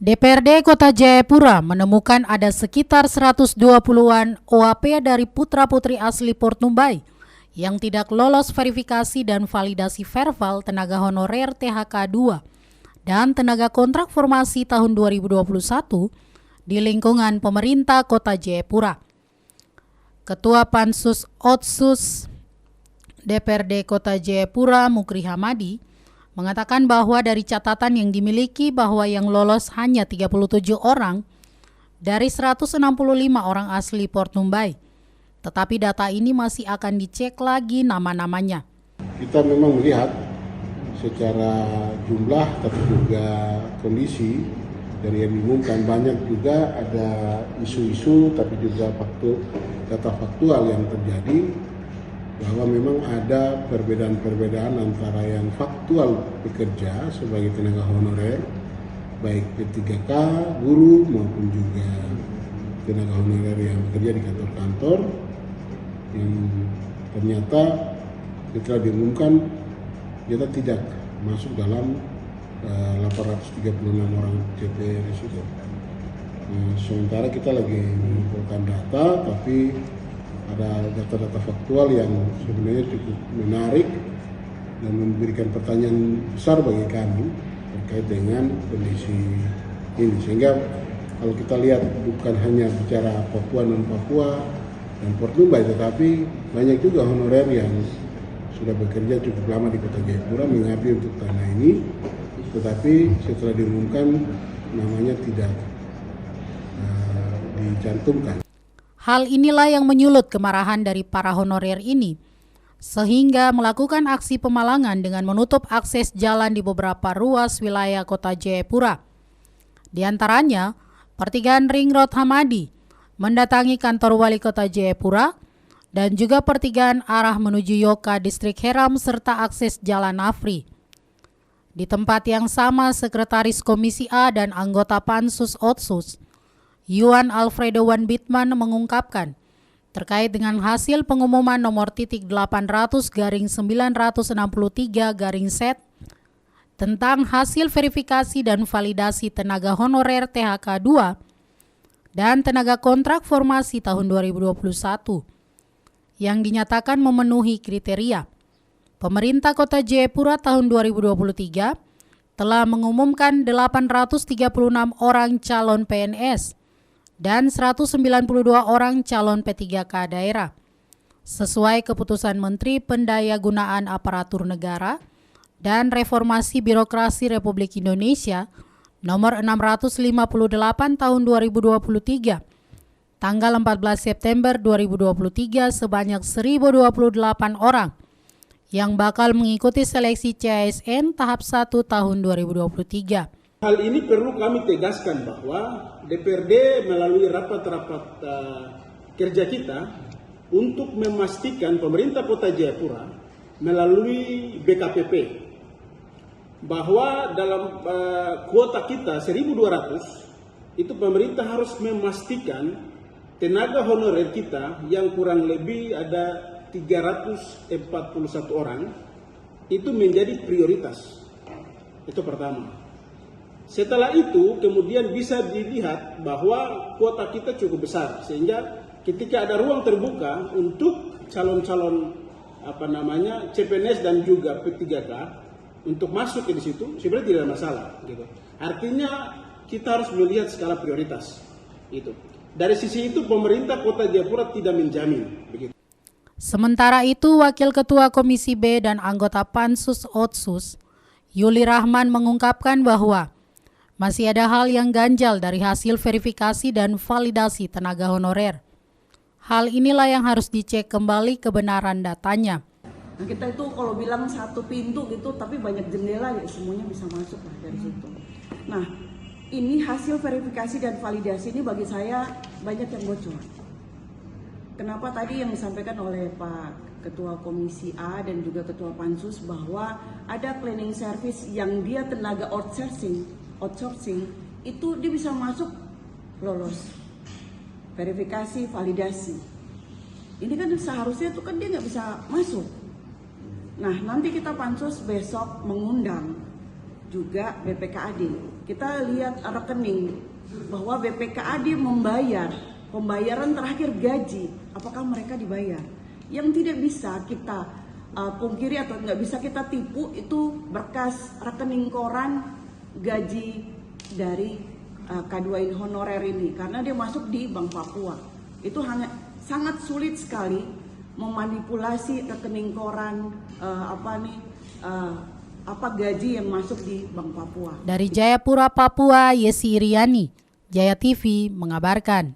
DPRD Kota Jayapura menemukan ada sekitar 120-an OAP dari putra-putri asli Port Numbai yang tidak lolos verifikasi dan validasi verbal tenaga honorer THK 2 dan tenaga kontrak formasi tahun 2021 di lingkungan pemerintah Kota Jayapura. Ketua Pansus Otsus DPRD Kota Jayapura Mukri Hamadi mengatakan bahwa dari catatan yang dimiliki bahwa yang lolos hanya 37 orang dari 165 orang asli Port Numbai. Tetapi data ini masih akan dicek lagi nama-namanya. Kita memang melihat secara jumlah tapi juga kondisi dari yang diumumkan, banyak juga ada isu-isu tapi juga data faktual yang terjadi, bahwa memang ada perbedaan-perbedaan antara yang faktual bekerja sebagai tenaga honorer, baik P3K, guru maupun juga tenaga honorer yang bekerja di kantor-kantor, yang ternyata setelah diumumkan kita tidak masuk dalam 836 orang CPNS itu. Sementara kita lagi mengumpulkan data, tapi ada data-data faktual yang sebenarnya cukup menarik dan memberikan pertanyaan besar bagi kami terkait dengan kondisi ini. Sehingga kalau kita lihat bukan hanya bicara Papua non Papua dan Port Numbai, tetapi banyak juga honorer yang sudah bekerja cukup lama di Kota Jayapura mengabdi untuk tanah ini, tetapi setelah diumumkan namanya tidak dicantumkan. Hal inilah yang menyulut kemarahan dari para honorer ini, sehingga melakukan aksi pemalangan dengan menutup akses jalan di beberapa ruas wilayah Kota Jayapura. Di antaranya, pertigaan Ring Road Hamadi, mendatangi kantor Wali Kota Jayapura, dan juga pertigaan arah menuju Yoka Distrik Heram serta akses Jalan Afri. Di tempat yang sama, Sekretaris Komisi A dan anggota Pansus Otsus, Yuan Alfredo Wan Bitman mengungkapkan terkait dengan hasil pengumuman nomor .800/963/set tentang hasil verifikasi dan validasi tenaga honorer THK 2 dan tenaga kontrak formasi tahun 2021 yang dinyatakan memenuhi kriteria. Pemerintah Kota Jayapura tahun 2023 telah mengumumkan 836 orang calon PNS dan 192 orang calon P3K daerah, sesuai keputusan Menteri Pendayagunaan Aparatur Negara dan Reformasi Birokrasi Republik Indonesia nomor 658 tahun 2023, tanggal 14 September 2023 sebanyak 1.028 orang yang bakal mengikuti seleksi CASN tahap 1 tahun 2023. Hal ini perlu kami tegaskan bahwa DPRD melalui rapat-rapat kerja kita untuk memastikan pemerintah Kota Jayapura melalui BKPP bahwa dalam kuota kita 1.200 itu pemerintah harus memastikan tenaga honorer kita yang kurang lebih ada 341 orang itu menjadi prioritas. Itu pertama. Setelah itu kemudian bisa dilihat bahwa kuota kita cukup besar, sehingga ketika ada ruang terbuka untuk calon-calon CPNS dan juga P3K untuk masuk ke situ, sebenarnya tidak ada masalah gitu. Artinya kita harus melihat skala prioritas itu. Dari sisi itu pemerintah Kota Jayapura tidak menjamin begitu. Sementara itu, Wakil Ketua Komisi B dan anggota Pansus Otsus Yuli Rahman mengungkapkan bahwa masih ada hal yang ganjal dari hasil verifikasi dan validasi tenaga honorer. Hal inilah yang harus dicek kembali kebenaran datanya. Nah, kita itu kalau bilang satu pintu gitu, tapi banyak jendela ya, semuanya bisa masuk lah dari situ. Nah, ini hasil verifikasi dan validasi ini bagi saya banyak yang bocor. Kenapa tadi yang disampaikan oleh Pak Ketua Komisi A dan juga Ketua Pansus bahwa ada cleaning service yang dia tenaga outsourcing itu dia bisa masuk lolos verifikasi validasi. Ini kan seharusnya itu kan dia nggak bisa masuk. Nah nanti kita Pansus besok mengundang juga BPKAD. Kita lihat rekening bahwa BPKAD membayar pembayaran terakhir gaji, apakah mereka dibayar? Yang tidak bisa kita pungkiri atau nggak bisa kita tipu itu berkas rekening koran gaji dari K2 honorer ini, karena dia masuk di Bank Papua. Itu sangat sulit sekali memanipulasi rekening koran apa gaji yang masuk di Bank Papua. Dari Jayapura, Papua, Yesi Iriani, Jaya TV mengabarkan.